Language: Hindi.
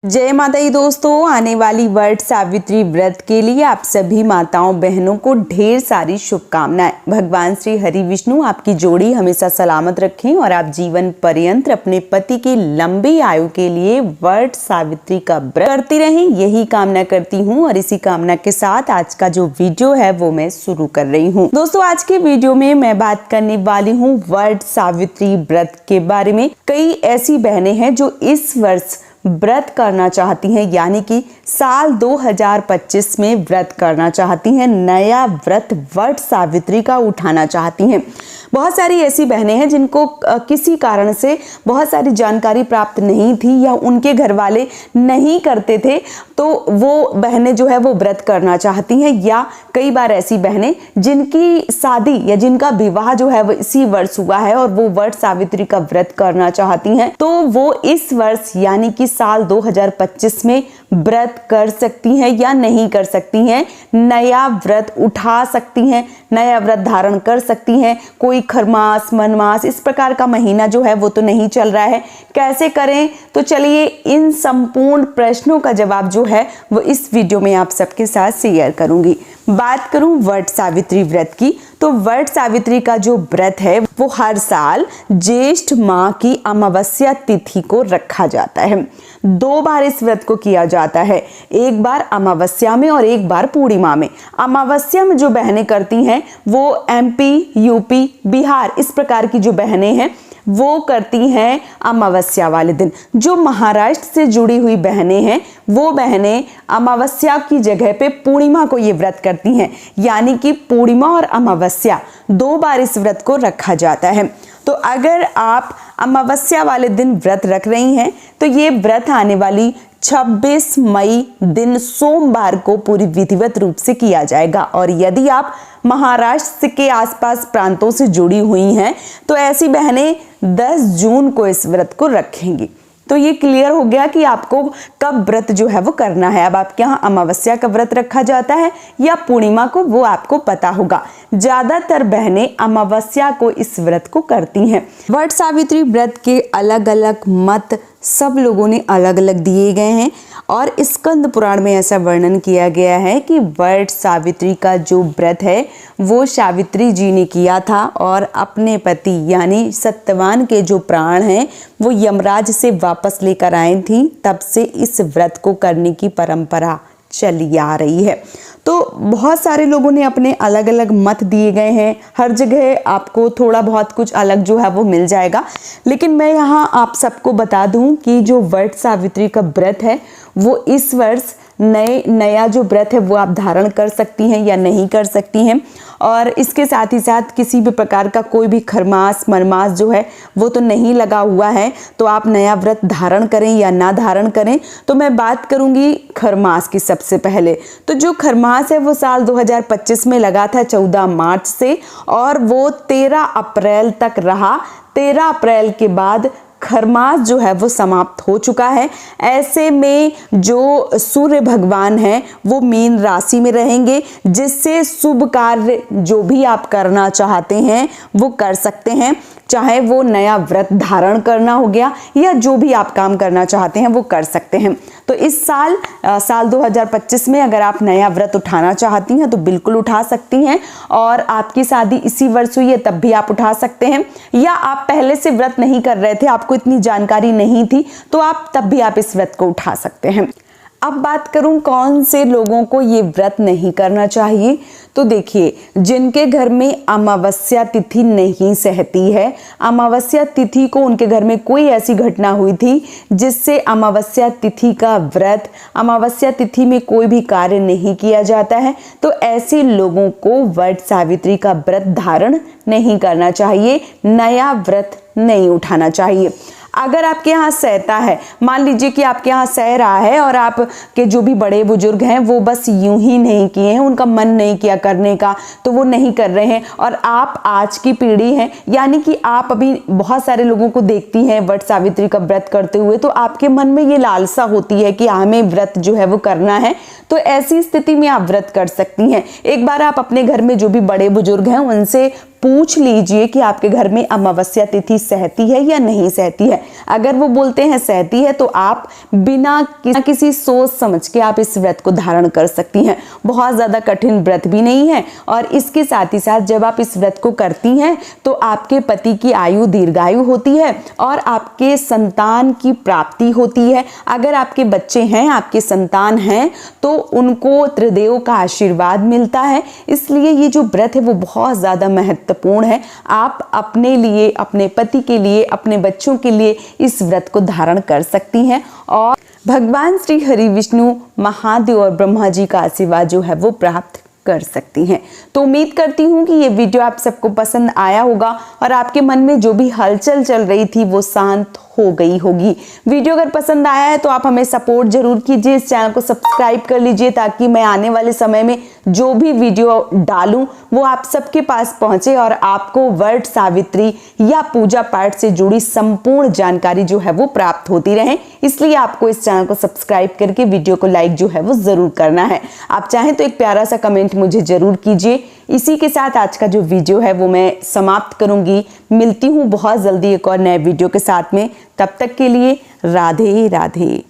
जय माता दी दोस्तों, आने वाली वट सावित्री व्रत के लिए आप सभी माताओं बहनों को ढेर सारी शुभकामनाएं। भगवान श्री हरि विष्णु आपकी जोड़ी हमेशा सलामत रखें और आप जीवन पर्यंत अपने पति की लंबी आयु के लिए वट सावित्री का व्रत करती रहें, यही कामना करती हूँ। और इसी कामना के साथ आज का जो वीडियो है वो मैं शुरू कर रही हूँ। दोस्तों, आज के वीडियो में मैं बात करने वाली हूँ वट सावित्री व्रत के बारे में। कई ऐसी बहनें हैं जो इस वर्ष व्रत करना चाहती हैं, यानी कि साल 2025 में व्रत करना चाहती हैं, नया व्रत वट सावित्री का उठाना चाहती हैं। बहुत सारी ऐसी बहनें हैं जिनको किसी कारण से बहुत सारी जानकारी प्राप्त नहीं थी या उनके घर वाले नहीं करते थे, तो वो बहनें जो है वो व्रत करना चाहती हैं। या कई बार ऐसी बहनें जिनकी शादी या जिनका विवाह जो है वो इसी वर्ष हुआ है और वो वट सावित्री का व्रत करना चाहती हैं, तो वो इस वर्ष यानी कि साल 2025 में व्रत कर सकती हैं या नहीं कर सकती हैं, नया व्रत उठा सकती हैं, नया व्रत धारण कर सकती हैं। कोई खरमास मनमास इस प्रकार का महीना जो है वो तो नहीं चल रहा है, कैसे करें? तो चलिए इन संपूर्ण प्रश्नों का जवाब जो है वो इस वीडियो में आप सबके साथ शेयर करूंगी। बात करूं वट सावित्री व्रत की, तो वट सावित्री का जो व्रत है वो हर साल ज्येष्ठ माह की अमावस्या तिथि को रखा जाता है। 2 बार इस व्रत को किया जाता है, एक बार अमावस्या में और एक बार पूर्णिमा में। अमावस्या में जो बहनें करती हैं वो एमपी, यूपी, बिहार इस प्रकार की जो बहनें हैं वो करती हैं अमावस्या वाले दिन। जो महाराष्ट्र से जुड़ी हुई बहनें हैं वो बहनें अमावस्या की जगह पे पूर्णिमा को ये व्रत करती हैं, यानी कि पूर्णिमा और अमावस्या 2 बार इस व्रत को रखा जाता है। तो अगर आप अमावस्या वाले दिन व्रत रख रही हैं तो ये व्रत आने वाली 26 मई दिन सोमवार को पूरी विधिवत रूप से किया जाएगा। और यदि आप महाराष्ट्र के आसपास प्रांतों से जुड़ी हुई हैं तो ऐसी बहनें 10 जून को इस व्रत को रखेंगी। तो ये क्लियर हो गया कि आपको कब व्रत जो है वो करना है। अब आपके यहाँ अमावस्या का व्रत रखा जाता है या पूर्णिमा को, वो आपको पता होगा। ज्यादातर बहनें अमावस्या को इस व्रत को करती हैं। वट सावित्री व्रत के अलग अलग मत सब लोगों ने अलग अलग दिए गए हैं और स्कंद पुराण में ऐसा वर्णन किया गया है कि वट सावित्री का जो व्रत है वो सावित्री जी ने किया था और अपने पति यानी सत्यवान के जो प्राण हैं वो यमराज से वापस लेकर आई थी। तब से इस व्रत को करने की परंपरा चली आ रही है। तो बहुत सारे लोगों ने अपने अलग अलग मत दिए गए हैं, हर जगह आपको थोड़ा बहुत कुछ अलग जो है वो मिल जाएगा। लेकिन मैं यहाँ आप सबको बता दूं कि जो वट सावित्री का व्रत है वो इस वर्ष नया जो व्रत है वो आप धारण कर सकती हैं या नहीं कर सकती हैं। और इसके साथ ही साथ किसी भी प्रकार का कोई भी खरमास मनमास जो है वो तो नहीं लगा हुआ है, तो आप नया व्रत धारण करें या ना धारण करें। तो मैं बात करूंगी खरमास की सबसे पहले। तो जो खरमास है वो साल 2025 में लगा था 14 मार्च से और वो 13 अप्रैल तक रहा। 13 अप्रैल के बाद खरमास जो है वो समाप्त हो चुका है। ऐसे में जो सूर्य भगवान हैं वो मीन राशि में रहेंगे, जिससे शुभ कार्य जो भी आप करना चाहते हैं वो कर सकते हैं। चाहे वो नया व्रत धारण करना हो गया या जो भी आप काम करना चाहते हैं वो कर सकते हैं। तो इस साल 2025 में अगर आप नया व्रत उठाना चाहती हैं तो बिल्कुल उठा सकती हैं। और आपकी शादी इसी वर्ष हुई है तब भी आप उठा सकते हैं, या आप पहले से व्रत नहीं कर रहे थे, आपको इतनी जानकारी नहीं थी, तो आप तब भी आप इस व्रत को उठा सकते हैं। अब बात करूं कौन से लोगों को ये व्रत नहीं करना चाहिए, तो देखिए जिनके घर में अमावस्या तिथि नहीं सहती है, अमावस्या तिथि को उनके घर में कोई ऐसी घटना हुई थी जिससे अमावस्या तिथि का व्रत, अमावस्या तिथि में कोई भी कार्य नहीं किया जाता है, तो ऐसे लोगों को वट सावित्री का व्रत धारण नहीं करना चाहिए, नया व्रत नहीं उठाना चाहिए। अगर आपके यहाँ सहता है, मान लीजिए कि आपके यहाँ सह रहा है और आपके जो भी बड़े बुजुर्ग हैं वो बस यूं ही नहीं किए हैं, उनका मन नहीं किया करने का तो वो नहीं कर रहे हैं, और आप आज की पीढ़ी हैं, यानी कि आप अभी बहुत सारे लोगों को देखती हैं वट सावित्री का व्रत करते हुए, तो आपके मन में ये लालसा होती है कि हमें व्रत जो है वो करना है। तो ऐसी स्थिति में आप व्रत कर सकती हैं। एक बार आप अपने घर में जो भी बड़े बुजुर्ग हैं उनसे पूछ लीजिए कि आपके घर में अमावस्या तिथि सहती है या नहीं सहती है। अगर वो बोलते हैं सहती है तो आप बिना किसी सोच समझ के आप इस व्रत को धारण कर सकती हैं। बहुत ज़्यादा कठिन व्रत भी नहीं है और इसके साथ ही साथ जब आप इस व्रत को करती हैं तो आपके पति की आयु दीर्घायु होती है और आपके संतान की प्राप्ति होती है। अगर आपके बच्चे हैं, आपके संतान हैं, तो उनको त्रिदेव का आशीर्वाद मिलता है। इसलिए ये जो व्रत है वो बहुत ज़्यादा महत्वपूर्ण है। आप अपने लिए, अपने पति के लिए, अपने बच्चों के लिए इस व्रत को धारण कर सकती हैं और भगवान श्री हरि विष्णु महादेव और ब्रह्मा जी का आशीर्वाद जो है वो प्राप्त कर सकती हैं। तो उम्मीद करती हूँ कि ये वीडियो आप सबको पसंद आया होगा और आपके मन में जो भी हलचल चल रही थी वो शांत हो गई होगी। वीडियो अगर पसंद आया है तो आप हमें सपोर्ट जरूर कीजिए, इस चैनल को सब्सक्राइब कर लीजिए ताकि मैं आने वाले समय में जो भी वीडियो डालूं वो आप सबके पास पहुंचे और आपको वट सावित्री या पूजा पाठ से जुड़ी संपूर्ण जानकारी जो है वो प्राप्त होती रहे। इसलिए आपको इस चैनल को सब्सक्राइब करके वीडियो को लाइक जो है वो जरूर करना है। आप चाहें तो एक प्यारा सा कमेंट मुझे जरूर कीजिए। इसी के साथ आज का जो वीडियो है वो मैं समाप्त करूंगी। मिलती हूँ बहुत जल्दी एक और नए वीडियो के साथ में। तब तक के लिए राधे राधे।